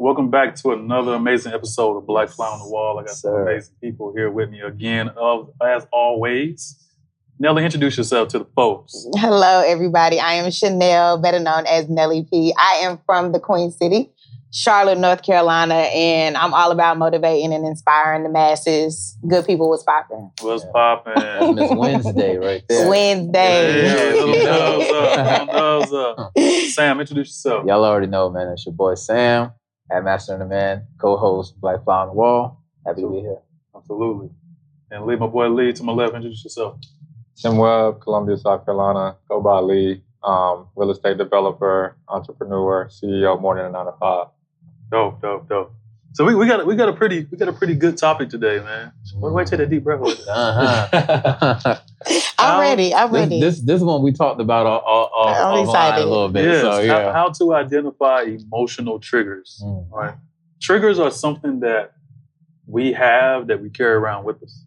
Welcome back to another amazing episode of Black Fly on the Wall. I got some amazing people here with me again, as always. Nelly, introduce yourself to the folks. Hello, everybody. I am Chanel, better known as Nelly P. I am from the Queen City, Charlotte, North Carolina, and I'm all about motivating and inspiring the masses. Good people, what's popping? What's popping? That's Miss Wednesday right there. Wednesday. Yeah, thumbs up. Sam, introduce yourself. Y'all already know, man. It's your boy Sam, Master and the Man, co-host Black Fly on the Wall. Happy to be here. Absolutely. And my boy Lee to my left. Introduce yourself. Tim Webb, Columbia, South Carolina. Go by Lee. Real estate developer, entrepreneur, CEO, more than a 9 to 5. Dope. So we got a pretty good topic today, man. Wait, take that deep breath. I'm ready. This one we talked about online a little bit. Yes. So, yeah. How to identify emotional triggers. Right. Triggers are something that we have that we carry around with us.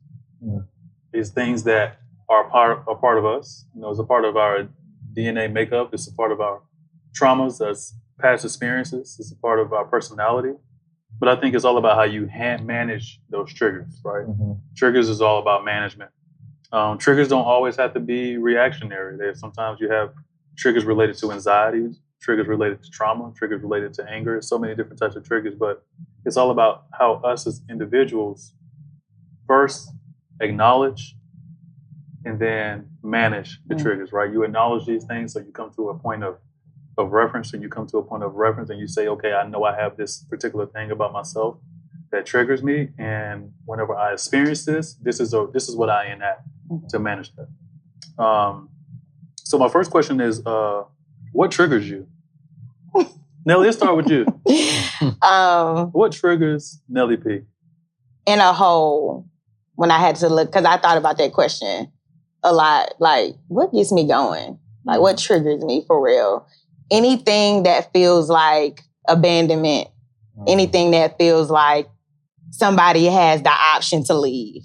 These things that are a part of us. You know, it's a part of our DNA makeup. It's a part of our traumas. That's past experiences. It's a part of our personality. But I think it's all about how you manage those triggers, right? Triggers is all about management. Triggers don't always have to be reactionary. Sometimes you have triggers related to anxiety, triggers related to trauma, triggers related to anger. So many different types of triggers, but it's all about how us as individuals first acknowledge and then manage the triggers, right? You acknowledge these things, so you come to a point of reference, and you come to a point of reference and you say, okay, I know I have this particular thing about myself that triggers me, and whenever I experience this is what I enact to manage that. So my first question is, what triggers you? Nelly, let's start with you. What triggers Nelly P? In a whole, when I had to look, because I thought about that question a lot, like, what gets me going? Like, what triggers me for real? Anything that feels like abandonment, anything that feels like somebody has the option to leave,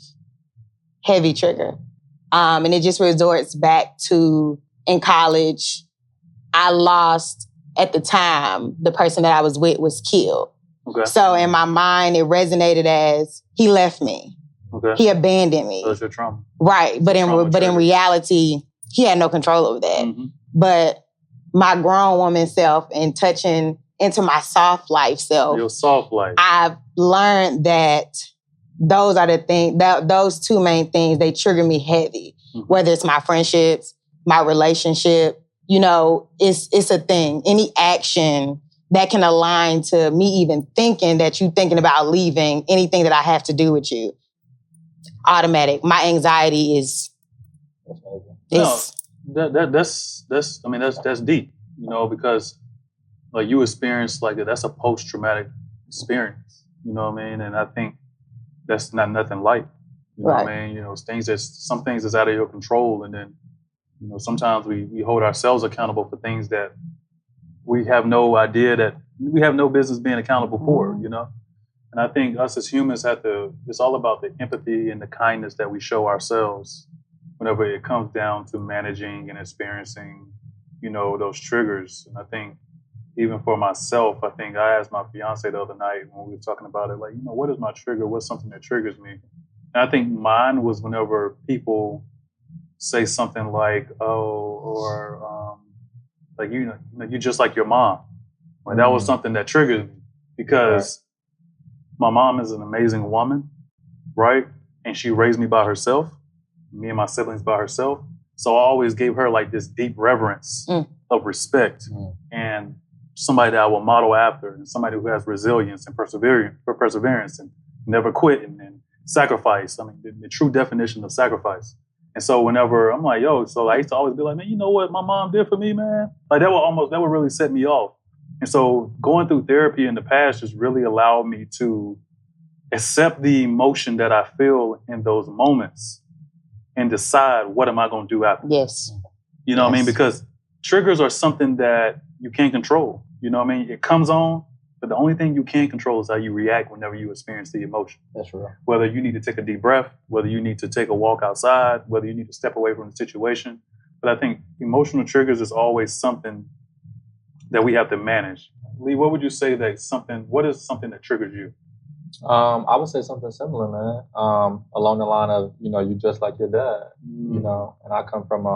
heavy trigger. And it just resorts back to in college, I lost, at the time, the person that I was with was killed. Okay. So in my mind, it resonated as he left me. Okay. He abandoned me. That's your trauma. Right. But in reality, he had no control over that. But my grown woman self and touching into my soft life self. Your soft life. I've learned that those are the things, those two main things, they trigger me heavy. Whether it's my friendships, my relationship, you know, it's a thing. Any action that can align to me even thinking that you thinking about leaving, anything that I have to do with you, automatic. My anxiety is... That's deep, you know, because like you experienced like that's a post-traumatic experience, you know what I mean? And I think that's not nothing light, you know what I mean? You know, some things that's out of your control, and then, you know, sometimes we hold ourselves accountable for things that we have no idea that we have no business being accountable for, you know? And I think us as humans it's all about the empathy and the kindness that we show ourselves whenever it comes down to managing and experiencing, you know, those triggers. And I think even for myself, I think I asked my fiance the other night when we were talking about it, like, you know, what is my trigger? What's something that triggers me? And I think mine was whenever people say something like, like, you know, you're just like your mom. Like, that was something that triggered me because my mom is an amazing woman, right? And she raised me by herself. Me and my siblings by herself. So I always gave her like this deep reverence of respect and somebody that I will model after, and somebody who has resilience and perseverance and never quit and sacrifice. I mean, the true definition of sacrifice. And so whenever I'm like, so I used to always be like, man, you know what my mom did for me, man? Like that would really set me off. And so going through therapy in the past just really allowed me to accept the emotion that I feel in those moments and decide what am I going to do after. Yes. You know what I mean? Because triggers are something that you can't control. You know what I mean? It comes on, but the only thing you can control is how you react whenever you experience the emotion. That's right. Whether you need to take a deep breath, whether you need to take a walk outside, whether you need to step away from the situation. But I think emotional triggers is always something that we have to manage. Lee, what would you say what is something that triggers you? I would say something similar, man. Along the line of, you just like your dad, and I come from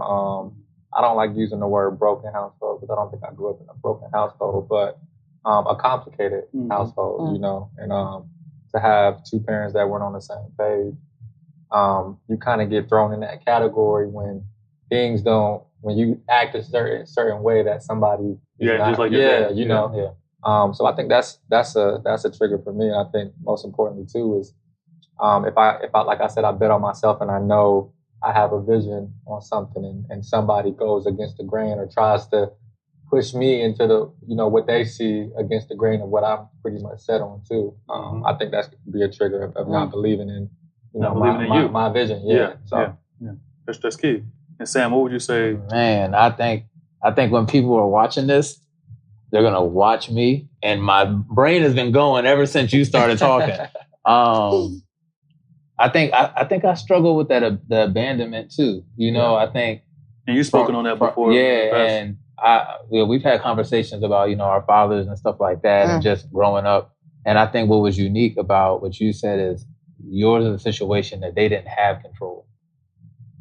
I don't like using the word broken household because I don't think I grew up in a broken household, but a complicated household, and to have two parents that weren't on the same page, you kind of get thrown in that category when when you act a certain way that somebody just like your dad. So I think that's a trigger for me. And I think most importantly too is if I like I said, I bet on myself and I know I have a vision on something and somebody goes against the grain or tries to push me into the what they see against the grain of what I'm pretty much set on too. I think that's could be a trigger of not believing in my vision. That's key. And Sam, what would you say? Man, I think when people are watching this, they're gonna watch me, and my brain has been going ever since you started talking. I think I struggle with the abandonment too. I think. And you've spoken on that before. Yeah, and we've had conversations about our fathers and stuff like that, and just growing up. And I think what was unique about what you said is yours is a situation that they didn't have control.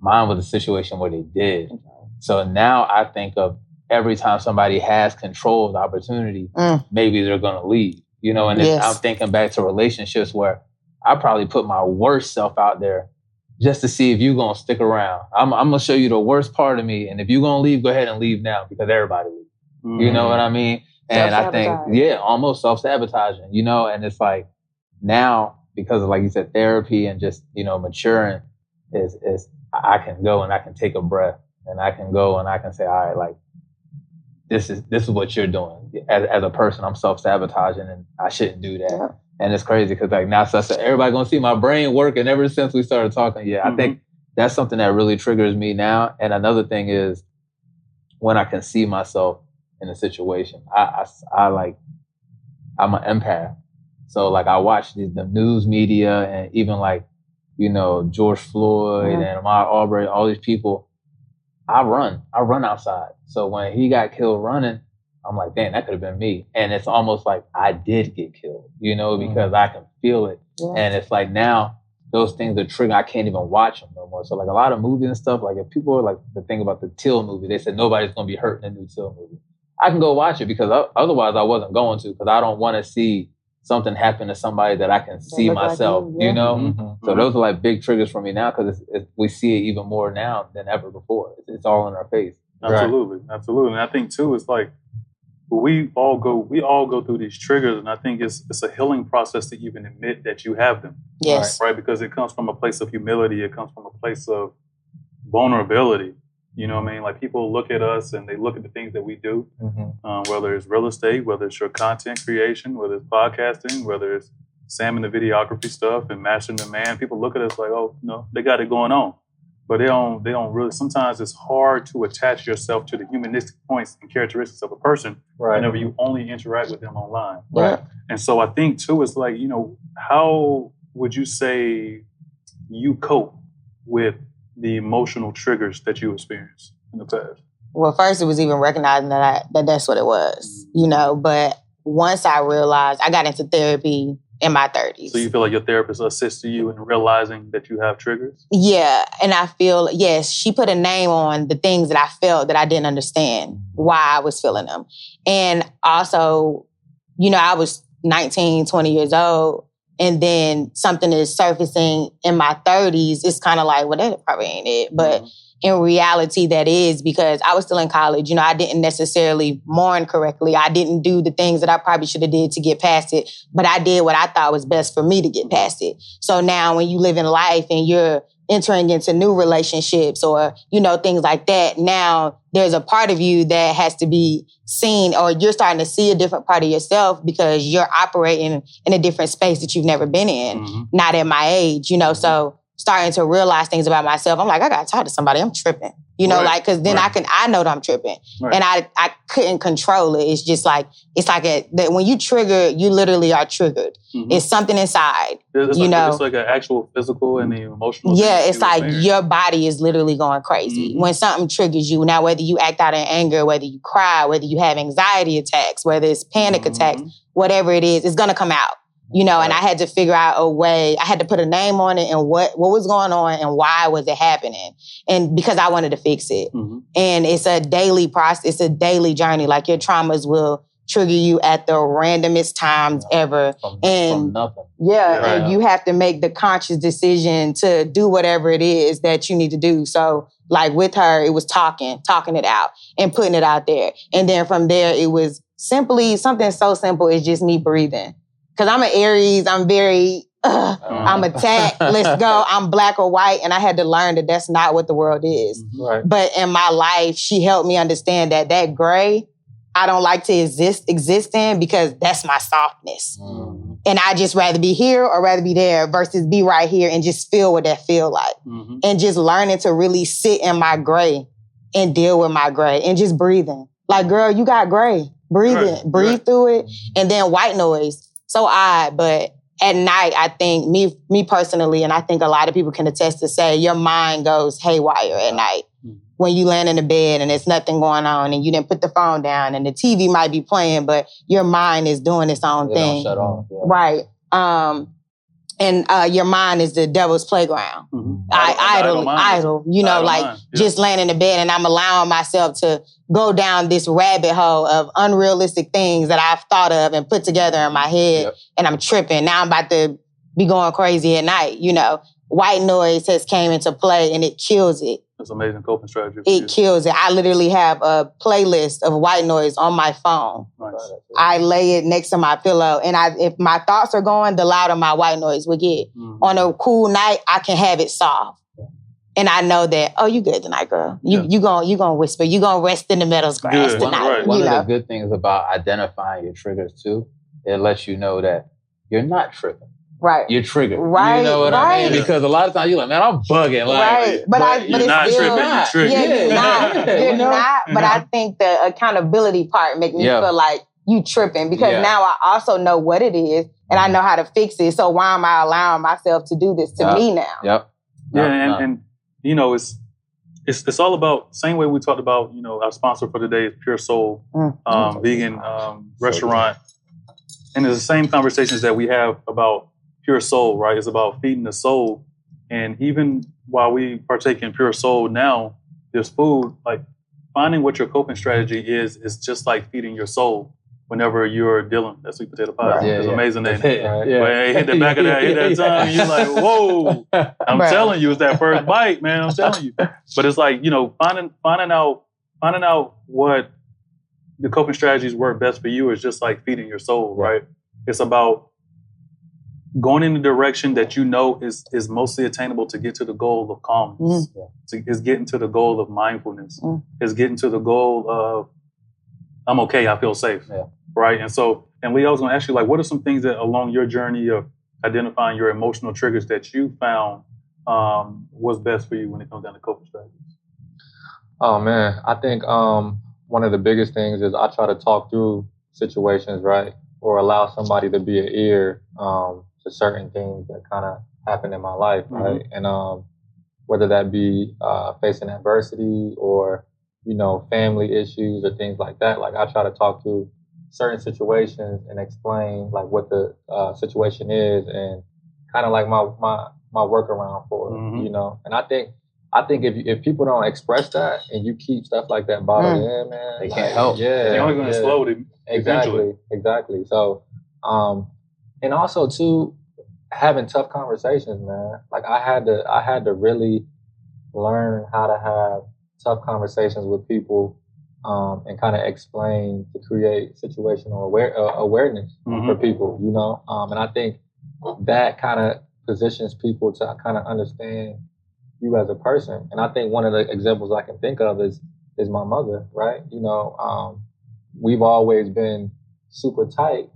Mine was a situation where they did. So now I think of every time somebody has control of the opportunity, maybe they're going to leave, and I'm thinking back to relationships where I probably put my worst self out there just to see if you're going to stick around. I'm going to show you the worst part of me. And if you're going to leave, go ahead and leave now because everybody leaves. You know what I mean? And I think, almost self-sabotaging, and it's like now because of, like you said, therapy and just, maturing is I can go and I can take a breath and I can go and I can say, all right, like, this is what you're doing. As a person, I'm self-sabotaging and I shouldn't do that. Yeah. And it's crazy because like now, so everybody gonna see my brain working ever since we started talking. Yeah, I think that's something that really triggers me now. And another thing is when I can see myself in a situation, I like, I'm an empath. So like I watch the news media and even like, George Floyd and Ahmaud Arbery, all these people, I run outside. So when he got killed running, I'm like, damn, that could have been me. And it's almost like I did get killed, because I can feel it. Yeah. And it's like now those things are triggering. I can't even watch them no more. So like a lot of movies and stuff, like if people are like the thing about the Till movie, they said nobody's going to be hurt in the new Till movie. I can go watch it because otherwise I wasn't going to, because I don't want to see something happen to somebody that I can see myself, So those are like big triggers for me now because we see it even more now than ever before. It's all in our face. Absolutely. And I think too, it's like we all go through these triggers, and I think it's a healing process to even admit that you have them. Yes. Right? Because it comes from a place of humility. It comes from a place of vulnerability. You know what I mean? Like people look at us and they look at the things that we do, whether it's real estate, whether it's your content creation, whether it's podcasting, whether it's Sam and the videography stuff and Mastering the Man. People look at us like, oh, they got it going on. But they don't really, sometimes it's hard to attach yourself to the humanistic points and characteristics of a person whenever you only interact with them online. Right. And so I think too, it's like, how would you say you cope with the emotional triggers that you experienced in the past? Well, first it was even recognizing that that's what it was, but once I realized, I got into therapy in my 30s. So you feel like your therapist assisted you in realizing that you have triggers? Yeah. And I feel, yes, she put a name on the things that I felt that I didn't understand why I was feeling them. And also, I was 19, 20 years old, and then something is surfacing in my 30s. It's kind of like, well, that probably ain't it. But in reality, that is, because I was still in college. I didn't necessarily mourn correctly. I didn't do the things that I probably should have did to get past it. But I did what I thought was best for me to get past it. So now when you live in life and you're entering into new relationships or, things like that, now there's a part of you that has to be seen, or you're starting to see a different part of yourself because you're operating in a different space that you've never been in, not at my age, So starting to realize things about myself, I'm like, I gotta talk to somebody. I'm tripping. You know, like, cause then I know that I'm tripping. Right. And I couldn't control it. It's just like, when you trigger, you literally are triggered. Mm-hmm. It's something inside, it's you know. It's like an actual physical and the emotional. Yeah, it's like your body is literally going crazy. Mm-hmm. When something triggers you, now whether you act out in anger, whether you cry, whether you have anxiety attacks, whether it's panic attacks, whatever it is, it's gonna come out. You know, and I had to figure out a way, I had to put a name on it and what was going on and why was it happening. And because I wanted to fix it. Mm-hmm. And it's a daily process, it's a daily journey. Like your traumas will trigger you at the randomest times ever. From nothing. Yeah, and you have to make the conscious decision to do whatever it is that you need to do. So like with her, it was talking it out and putting it out there. And then from there, it was simply something so simple as just me breathing. Because I'm an Aries, I'm very, I'm attacked, let's go, I'm black or white, and I had to learn that that's not what the world is. Right. But in my life, she helped me understand that gray, I don't like to exist in because that's my softness. Mm-hmm. And I just rather be here or rather be there versus be right here and just feel what that feel like. Mm-hmm. And just learning to really sit in my gray and deal with my gray and just breathing. Like, girl, you got gray. Breathe it, breathe through it. And then white noise. So odd, but at night, I think, me personally, and I think a lot of people can attest to say, your mind goes haywire at night. When you land in the bed and there's nothing going on and you didn't put the phone down and the TV might be playing, but your mind is doing its own thing. Don't shut off. Yeah. Right. And your mind is the devil's playground. Mm-hmm. Idle, you know, like just laying in the bed and I'm allowing myself to go down this rabbit hole of unrealistic things that I've thought of and put together in my head and I'm tripping. Now I'm about to be going crazy at night, you know. White noise has came into play and it kills it. That's amazing coping strategy. It kills it. I literally have a playlist of white noise on my phone. Nice. I lay it next to my pillow. And if my thoughts are going, the louder my white noise will get. Mm-hmm. On a cool night, I can have it soft. And I know that, you good tonight, girl. You gonna whisper. You gonna rest in the meadows grass tonight. One of the good things about identifying your triggers, too, it lets you know that you're not tripping. Right. You're triggered. Right. You know what I mean? Because a lot of times you're like, man, I'm bugging. Like, right. But you're not tripping. You're triggered. Yeah, you're not. You're not. But I think the accountability part makes me feel like you tripping because now I also know what it is and I know how to fix it. So why am I allowing myself to do this to me now? Yep. And you know, it's all about, same way we talked about, you know, our sponsor for today is Pure Soul, vegan restaurant. And it's the same conversations that we have about Pure Soul, right? It's about feeding the soul. And even while we partake in Pure Soul now, there's food, like finding what your coping strategy is just like feeding your soul whenever you're dealing. That sweet potato pie. Right. It's amazing. But hit the back of that, hit that tongue, and you're like, whoa. I'm telling you, it's that first bite, man. I'm telling you. But it's like, you know, finding out what the coping strategies work best for you is just like feeding your soul, right? It's about going in the direction that you know is mostly attainable to get to the goal of calmness. Is getting to the goal of mindfulness. Is getting to the goal of, I'm okay, I feel safe, right? And Lee, I was going to ask you, like, what are some things that along your journey of identifying your emotional triggers that you found was best for you when it comes down to coping strategies? Oh, man, I think one of the biggest things is I try to talk through situations, right? Or allow somebody to be an ear to certain things that kind of happen in my life, right? And whether that be facing adversity or, you know, family issues or things like that, like I try to talk through certain situations and explain like what the situation is and kind of like my workaround for it, you know? And I think if people don't express that and you keep stuff like that bottled in, man, they can't help. Yeah, they're only going to explode it. Exactly. So, and also too, having tough conversations, man. Like I had to really learn how to have tough conversations with people, and kind of explain to create situational awareness for people, you know. And I think that kind of positions people to kind of understand you as a person. And I think one of the examples I can think of is my mother, right? You know, we've always been super tight,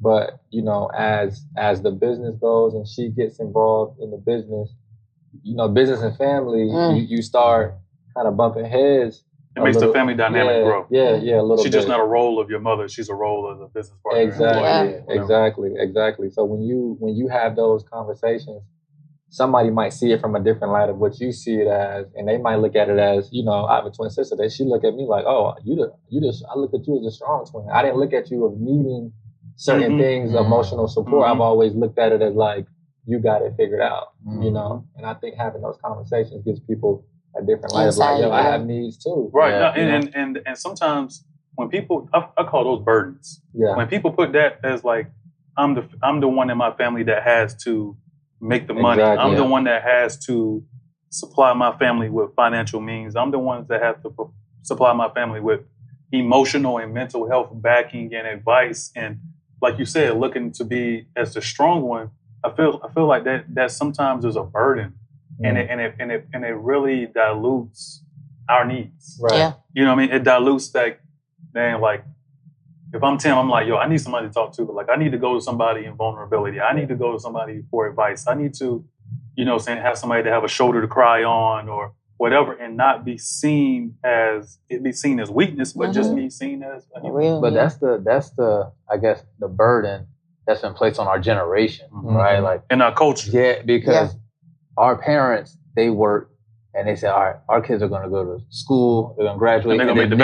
but you know, as the business goes and she gets involved in the business, business and family, you start kind of bumping heads. It makes the family dynamic grow. Yeah, a little bit. She's just not a role of your mother. She's a role of a business partner. Exactly. So when you have those conversations, somebody might see it from a different light of what you see it as, and they might look at it as, I have a twin sister. She look at me like, oh, I look at you as a strong twin. I didn't look at you of needing certain things, emotional support. I've always looked at it as like, you got it figured out, And I think having those conversations gives people a different light of like, yo, I have needs too. Right. And sometimes when people, I call those burdens. Yeah. When people put that as like, I'm the one in my family that has to make the money. I'm the one that has to supply my family with financial means. I'm the ones that have to supply my family with emotional and mental health backing and advice. And like you said, looking to be as the strong one. I feel like that sometimes is a burden. And it really dilutes our needs. Right. Yeah. You know what I mean? It dilutes that, man, like, if I'm Tim, I'm like, yo, I need somebody to talk to. Like, I need to go to somebody in vulnerability. I need to go to somebody for advice. I need to, have somebody to have a shoulder to cry on or whatever, and not be seen as weakness, but just be seen as real. But that's the I guess the burden that's been placed on our generation, right? Like in our culture. Yeah, because our parents, they work and they say, all right, our kids are going to go to school, they're going to graduate, and they're going to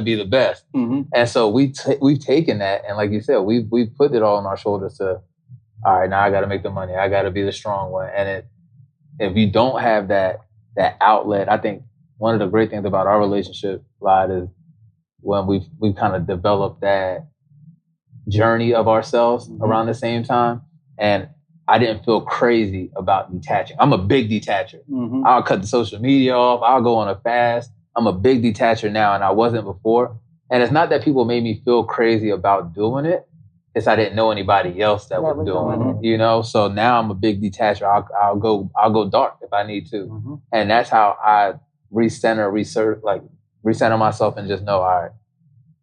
be the best. And so we've taken that, and like you said, we've put it all on our shoulders to, all right, now I got to make the money, I got to be the strong one. And if you don't have that outlet, I think one of the great things about our relationship, Lide, is when we've kind of developed that journey of ourselves around the same time, and I didn't feel crazy about detaching. I'm a big detacher. I'll cut the social media off. I'll go on a fast. I'm a big detacher now, and I wasn't before. And it's not that people made me feel crazy about doing it. It's I didn't know anybody else that was doing it, So now I'm a big detacher. I'll go dark if I need to. And that's how I recenter myself and just know, all right,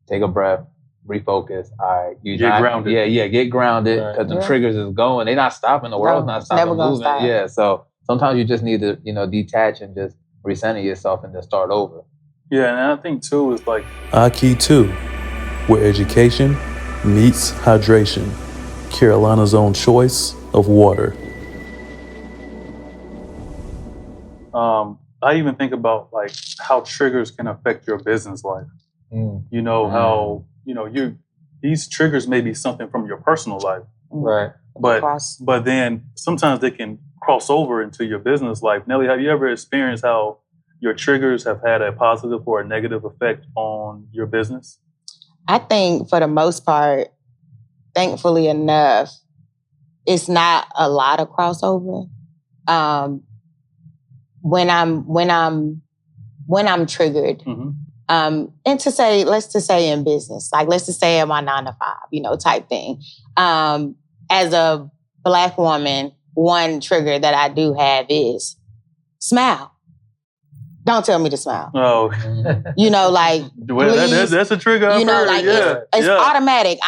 take a breath, refocus. All right, get grounded. Get grounded, because the triggers is going. They're not stopping. The world's not stopping moving. Yeah, so sometimes you just need to, detach and just recenter yourself and just start over. Yeah, and I think too is like 𝐼𝐚𝐤, where education meets hydration. Carolina's own choice of water. I even think about like how triggers can affect your business life. How these triggers may be something from your personal life, right? But then sometimes they can cross over into your business life. Nelly, have you ever experienced how your triggers have had a positive or a negative effect on your business? I think for the most part, thankfully enough, it's not a lot of crossover. When I'm triggered, and let's just say in business, like let's just say in my 9 to 5, type thing. As a Black woman, one trigger that I do have is smile. Don't tell me to smile. Oh, please, that's a trigger. It's automatic.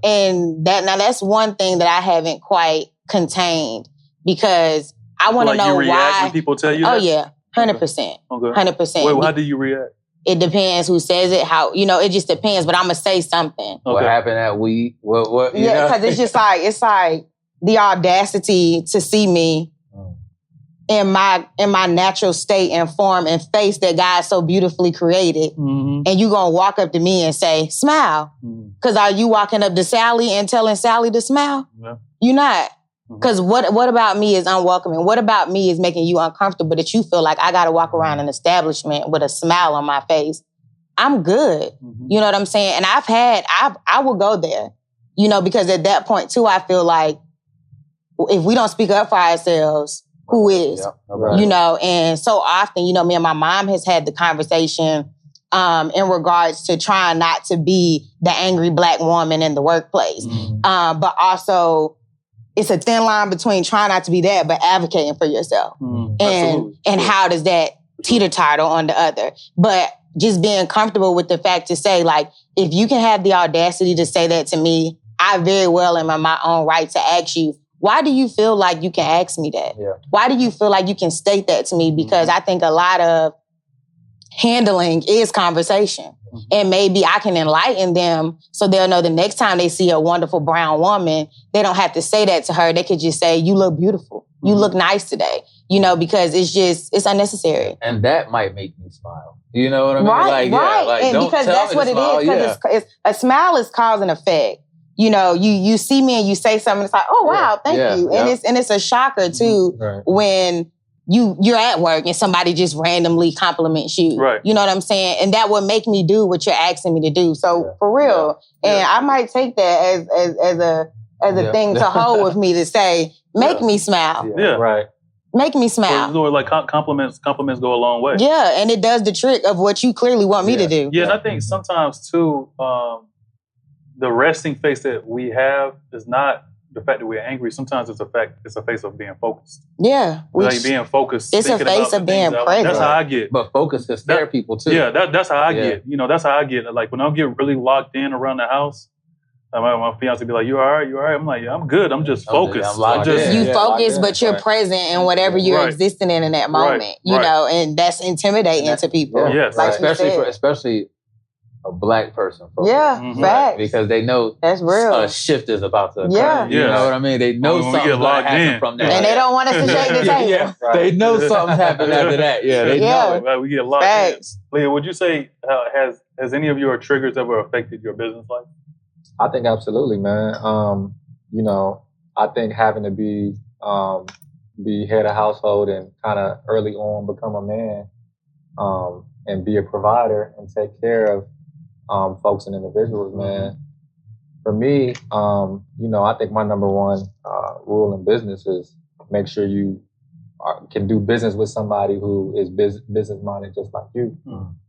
And that's one thing that I haven't quite contained, because I want to know you react why when people tell you that? Oh yeah, 100%. 100%. Wait, how do you react? It depends who says it. How it just depends. But I'm gonna say something. Okay. What happened at we? What? Because it's just it's like the audacity to see me in my natural state and form and face that God so beautifully created, and you gonna walk up to me and say, smile. Because are you walking up to Sally and telling Sally to smile? Yeah. You're not. Because what about me is unwelcoming? What about me is making you uncomfortable that you feel like I gotta walk around an establishment with a smile on my face? I'm good. You know what I'm saying? And I will go there, because at that point too, I feel like if we don't speak up for ourselves, who is? And so often, me and my mom has had the conversation in regards to trying not to be the angry Black woman in the workplace. But also, it's a thin line between trying not to be that, but advocating for yourself. And how does that teeter-totter on the other? But just being comfortable with the fact to say, like, if you can have the audacity to say that to me, I very well am in my own right to ask you, why do you feel like you can ask me that? Yeah. Why do you feel like you can state that to me? Because I think a lot of handling is conversation. And maybe I can enlighten them so they'll know the next time they see a wonderful brown woman, they don't have to say that to her. They could just say, you look beautiful. You look nice today. You know, because it's unnecessary. And that might make me smile. You know what I mean? Right, right. And don't because tell that's me what to it smile. is. Because a smile is cause and effect. You know, you see me and you say something, it's like, oh wow, thank you. And it's a shocker too when you're at work and somebody just randomly compliments you. Right. You know what I'm saying? And that would make me do what you're asking me to do. So for real. And I might take that as a thing to hold with me to say, make me smile. Yeah. Right. Make me smile. So, like compliments go a long way. Yeah, and it does the trick of what you clearly want me to do. Yeah, and I think sometimes too, the resting face that we have is not the fact that we're angry. Sometimes it's a face of being focused. Yeah. Like being focused. It's a face of being present. That's how I get. But focus can scare people too. Yeah, that's how I get. You know, that's how I get. Like when I get really locked in around the house, my fiance be like, "You all right? You all right?" I'm like, "Yeah, I'm good. I'm just focused. You focus, but you're present in whatever you're existing in that moment. You know, and that's intimidating to people. Yes, like especially a Black person. Focus. Yeah, facts. Because they know that's real. A shift is about to occur. Yeah, you know what I mean. They know something's going to happen from that, and they don't want us to shake the table. They know something happened after that. Yeah, they know. Right, we get locked in. Leah, would you say has any of your triggers ever affected your business life? I think absolutely, man. You know, I think having to be head of household and kind of early on become a man, and be a provider and take care of folks and individuals, man. For me, you know, I think my number one rule in business is make sure you can do business with somebody who is business minded just like you.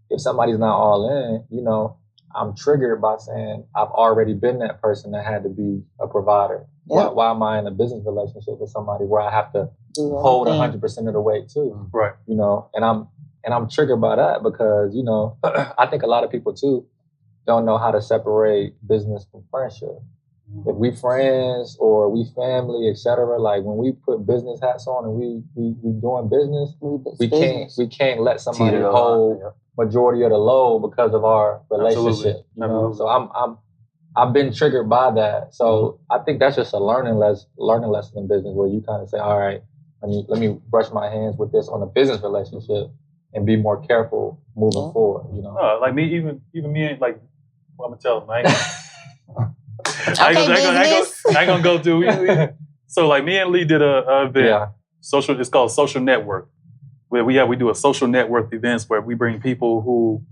If somebody's not all in, you know, I'm triggered by saying I've already been that person that had to be a provider. Yeah. Why am I in a business relationship with somebody where I have to hold 100% of the weight too? Right. You know, and I'm triggered by that because, you know, I think a lot of people too don't know how to separate business from friendship. If we friends or we family, etc., like when we put business hats on and we doing business, we can't let somebody hold majority of the load because of our relationship. You know? So I've been triggered by that. So I think that's just a learning lesson in business where you kind of say, all right, let me brush my hands with this on a business relationship and be more careful moving forward. You know, like me, even me, like I'm gonna tell them, I ain't gonna go through. So like me and Lee did a event. Social. It's called Social Network. Where we do a social network events where we bring people who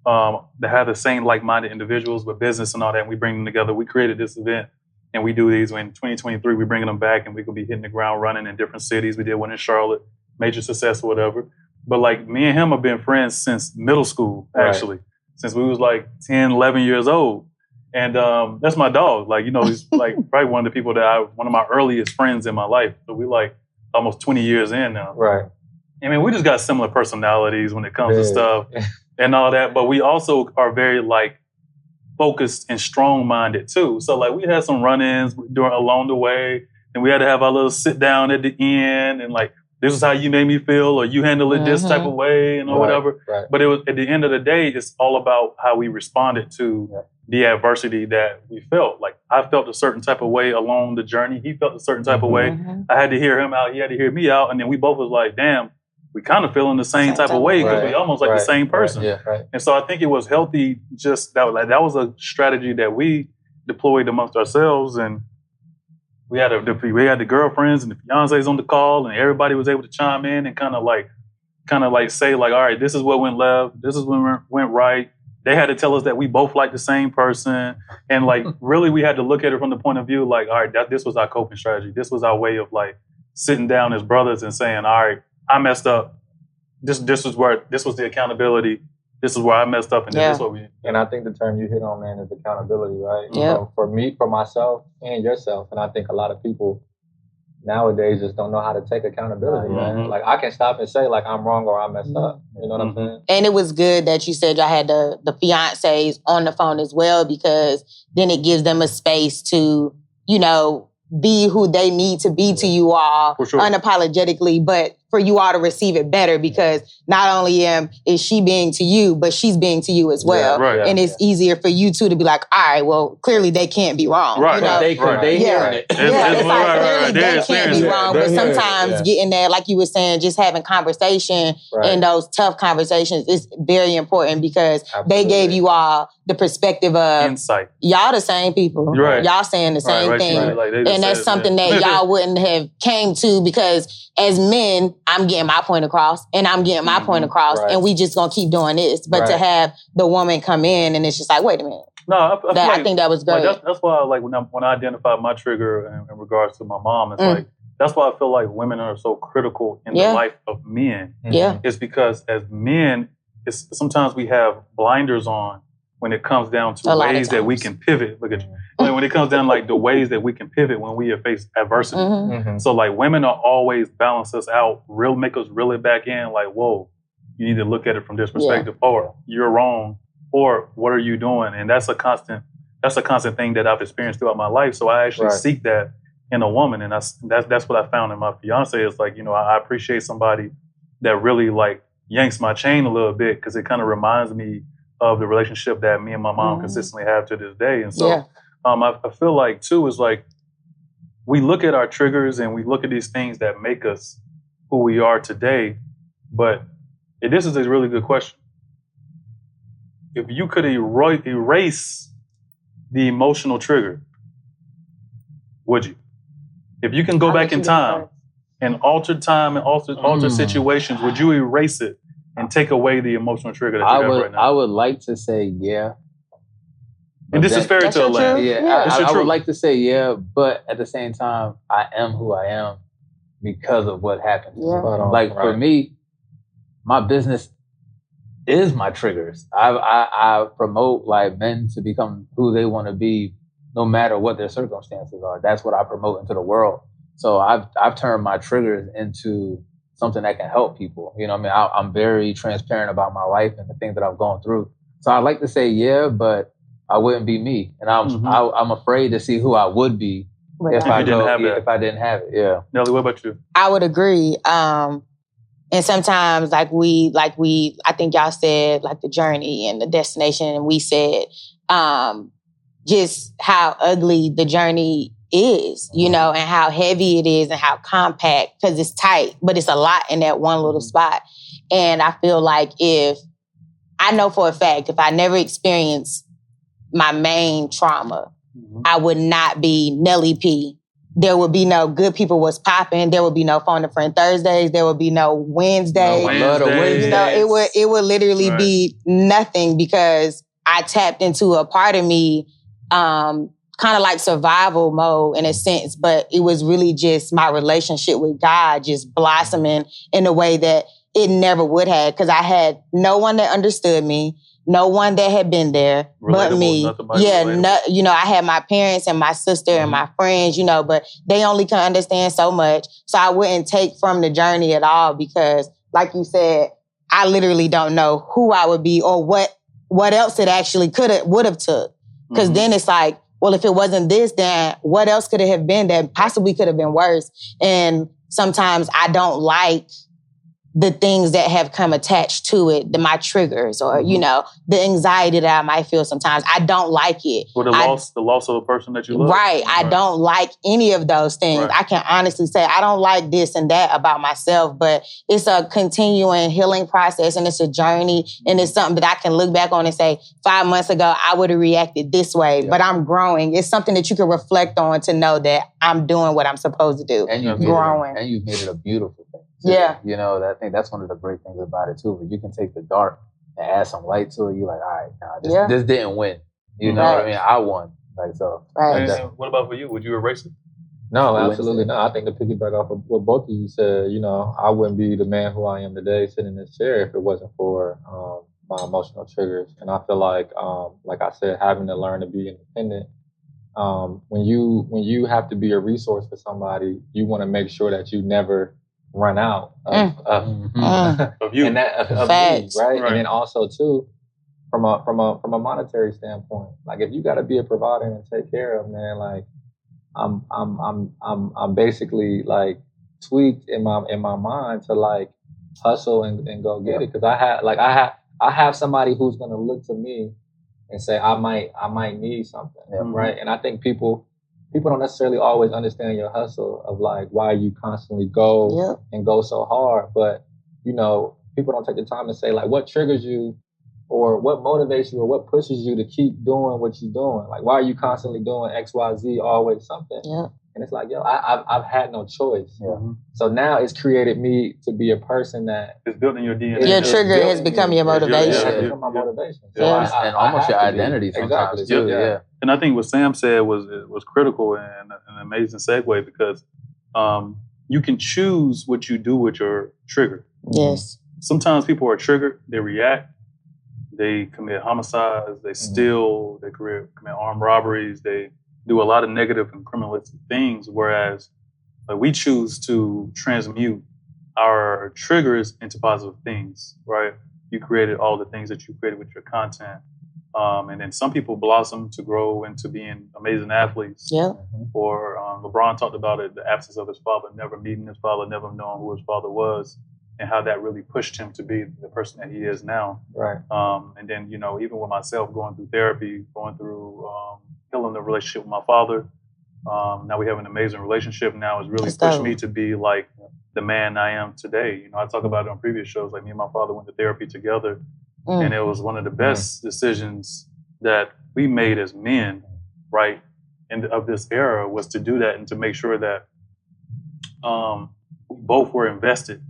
that have the same like-minded individuals with business and all that, and we bring them together. We created this event, and we do these. In 2023, we're bringing them back, and we could be hitting the ground running in different cities. We did one in Charlotte, major success or whatever. But like me and him have been friends since middle school, actually, since we was like 10, 11 years old. And that's my dog. Like, you know, he's like probably one of the people one of my earliest friends in my life. So we like almost 20 years in now. Right. I mean, we just got similar personalities when it comes to stuff and all that. But we also are very like focused and strong-minded too. So like we had some run-ins along the way, and we had to have our little sit down at the end and like, this is how you made me feel, or you handle it this type of way, and or whatever. Right. But it was at the end of the day, it's all about how we responded to the adversity that we felt. Like I felt a certain type of way along the journey. He felt a certain type of way. I had to hear him out. He had to hear me out. And then we both was like, damn, we kind of feeling the same type of way because we almost like the same person. And so I think it was healthy. Just that was a strategy that we deployed amongst ourselves, and we had the girlfriends and the fiancés on the call, and everybody was able to chime in and kind of like say like, all right, this is what went left, this is what went right. They had to tell us that we both like the same person, and like really we had to look at it from the point of view like, all right, this was our coping strategy. This was our way of like sitting down as brothers and saying, all right, I messed up. This was the accountability. This is where I messed up, and this is what we. And I think the term you hit on, man, is accountability, right? Yeah. For me, for myself, and yourself, and I think a lot of people nowadays just don't know how to take accountability, man. Like I can stop and say like I'm wrong or I messed up. You know what I'm saying? And it was good that you said y'all had the fiancés on the phone as well, because then it gives them a space to, you know, be who they need to be to you all unapologetically, but for you all to receive it better because not only is she being to you, but she's being to you as well. And it's easier for you two to be like, all right, well, clearly they can't be wrong. Right. You know? They hearing it. It's like clearly they can't be wrong, but sometimes getting that, like you were saying, just having conversation and those tough conversations is very important because they gave you all the perspective of insight. Y'all the same people. Y'all saying the same thing. Like and that's something that y'all wouldn't have came to because as men, I'm getting my point across and I'm getting my point across and we just gonna keep doing this. But to have the woman come in and it's just like, wait a minute. No, I think that was great. Like that's why like when I identified my trigger in regards to my mom, it's like, that's why I feel like women are so critical in the life of men. It's because as men, sometimes we have blinders on when it comes down to ways that we can pivot. Look at you. Like when it comes down like the ways that we can pivot when we have faced adversity. So like women are always balance us out, make us reel it back in like, whoa, you need to look at it from this perspective, or you're wrong, or what are you doing? And that's a constant thing that I've experienced throughout my life. So I actually seek that in a woman. And that's what I found in my fiance. It's like, you know, I appreciate somebody that really like yanks my chain a little bit because it kind of reminds me of the relationship that me and my mom consistently have to this day. And so I feel like too is like we look at our triggers and we look at these things that make us who we are today. But this is a really good question. If you could erase the emotional trigger, would you? If you can go back in time and alter time and alter situations, would you erase it and take away the emotional trigger that you have right now? I would like to say yeah. And this is fairy tale land. I would like to say yeah, but at the same time, I am who I am because of what happened. Like for me, my business is my triggers. I promote like men to become who they want to be, no matter what their circumstances are. That's what I promote into the world. So I've turned my triggers into something that can help people. You know what I mean? I'm very transparent about my life and the things that I've gone through. So I'd like to say yeah, but I wouldn't be me. And I'm afraid to see who I would be if I didn't have it. Yeah. Nelly, what about you? I would agree. And sometimes I think y'all said like the journey and the destination, and we said just how ugly the journey is, you know, and how heavy it is and how compact, because it's tight, but it's a lot in that one little spot. And I feel like I know for a fact, if I never experienced my main trauma, I would not be Nelly P. There would be no Good People Was Popping. There would be no Phone a Friend Thursdays. There would be no Wednesdays. You know, it would literally be nothing because I tapped into a part of me, kind of like survival mode in a sense, but it was really just my relationship with God just blossoming in a way that it never would have, because I had no one that understood me. No one that had been there but me. You know, I had my parents and my sister and my friends, you know, but they only can understand so much. So I wouldn't take from the journey at all because, like you said, I literally don't know who I would be or what else it actually would have took. Because then it's like, well, if it wasn't this, then what else could it have been that possibly could have been worse? And sometimes I don't like the things that have come attached to it, my triggers, or, you know, the anxiety that I might feel sometimes. I don't like it. Or the loss of the person that you love. Right. I don't like any of those things. I can honestly say I don't like this and that about myself, but it's a continuing healing process and it's a journey and it's something that I can look back on and say, 5 months ago, I would have reacted this way, but I'm growing. It's something that you can reflect on to know that I'm doing what I'm supposed to do. And you've growing. And you've made it a beautiful thing. Yeah. You know, I think that's one of the great things about it too. But you can take the dark and add some light to it. You're like, all right, this didn't win. You know what I mean? I won. Like so. Right. And what about for you? Would you erase it? No, absolutely not. I think to piggyback off of what both of you said, you know, I wouldn't be the man who I am today sitting in this chair if it wasn't for my emotional triggers. And I feel like I said, having to learn to be independent. When you have to be a resource for somebody, you want to make sure that you never run out of you, and of me, right? And then also too, from a monetary standpoint, like if you got to be a provider and take care of, man, like I'm basically like tweaked in my mind to like hustle and go get it, because I have somebody who's gonna look to me and say I might need something, right? And I think people don't necessarily always understand your hustle of like why you constantly go and go so hard, but you know, people don't take the time to say like what triggers you or what motivates you or what pushes you to keep doing what you're doing. Like, why are you constantly doing X, Y, Z, always something? And it's like, yo, I've had no choice. So now it's created me to be a person that it's building your DNA. Your trigger has become your motivation. It's become my motivation. So and almost your identity sometimes too. Yeah. And I think what Sam said was critical and an amazing segue, because you can choose what you do with your trigger. Yes. Sometimes people are triggered, they react, they commit homicides, they steal, they commit armed robberies, they do a lot of negative and criminalistic things, whereas like, we choose to transmute our triggers into positive things, right? You created all the things that you created with your content. And then some people blossom to grow into being amazing athletes. Or LeBron talked about it, the absence of his father, never meeting his father, never knowing who his father was, and how that really pushed him to be the person that he is now. Right. And then, you know, even with myself going through therapy, going through healing the relationship with my father, now we have an amazing relationship now. It's really pushed me to be like the man I am today. You know, I talk about it on previous shows, like me and my father went to therapy together, and it was one of the best decisions that we made as men, right, of this era, was to do that and to make sure that we both were invested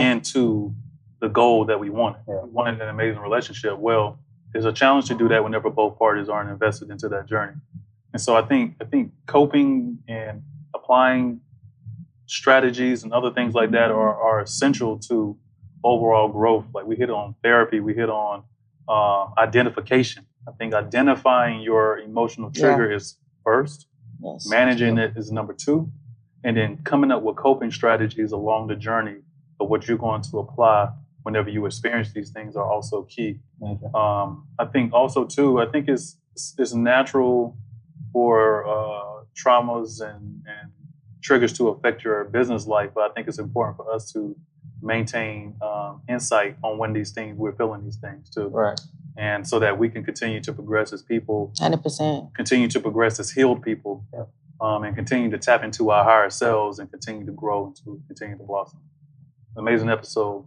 into the goal that we wanted. We wanted an amazing relationship. Well, there's a challenge to do that whenever both parties aren't invested into that journey. And so I think coping and applying strategies and other things like that are essential to overall growth. Like we hit on therapy, we hit on identification. I think identifying your emotional trigger is first, managing it is number two, and then coming up with coping strategies along the journey of what you're going to apply whenever you experience these things are also key. I think also too, I think it's natural for traumas and triggers to affect your business life, but I think it's important for us to maintain insight on when we're feeling these things too. Right. And so that we can continue to progress as people, 100%. Continue to progress as healed people, and continue to tap into our higher selves and continue to grow and to continue to blossom. Amazing episode.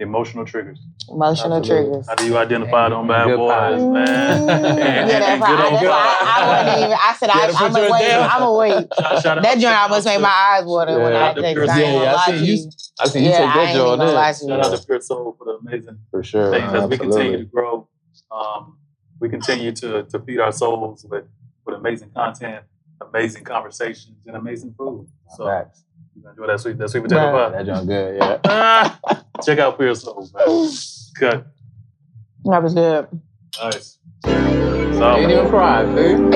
Emotional triggers. Emotional triggers. How do you identify them bad boys, man? That's why I wasn't even. I said I'm gonna wait. I'm gonna wait. That joint almost made my eyes water when I take it. I see you take that joint. Shout out to Pure Soul for the amazing things as we continue to grow. We continue to feed our souls with amazing content, amazing conversations, and amazing food. So you enjoy that sweet potato pie. That joint good, yeah. Check out Pure Soul, man. Cut. That was good. Nice. Ain't even fried, dude.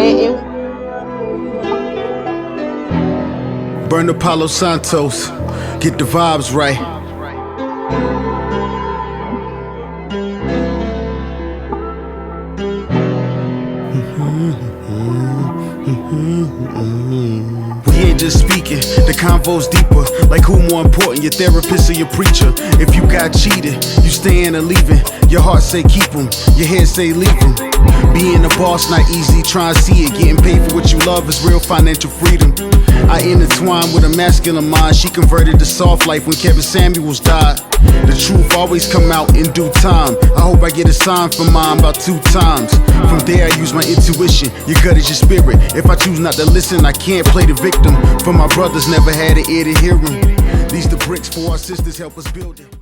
Burn the Palo Santos. Get the vibes right. We ain't just speaking, the convo's deeper. Like who more important, your therapist or your preacher? If you got cheated, you staying or leaving. Your heart say keep them, your head say leave them. Being a boss not easy, try and see it. Getting paid for what you love is real financial freedom. I intertwined with a masculine mind. She converted to soft life when Kevin Samuels died. The truth always come out in due time. I hope I get a sign from mine about 2 times. From there I use my intuition. Your gut is your spirit. If I choose not to listen, I can't play the victim. For my brothers never had an ear to hear them. These the bricks for our sisters, help us build it.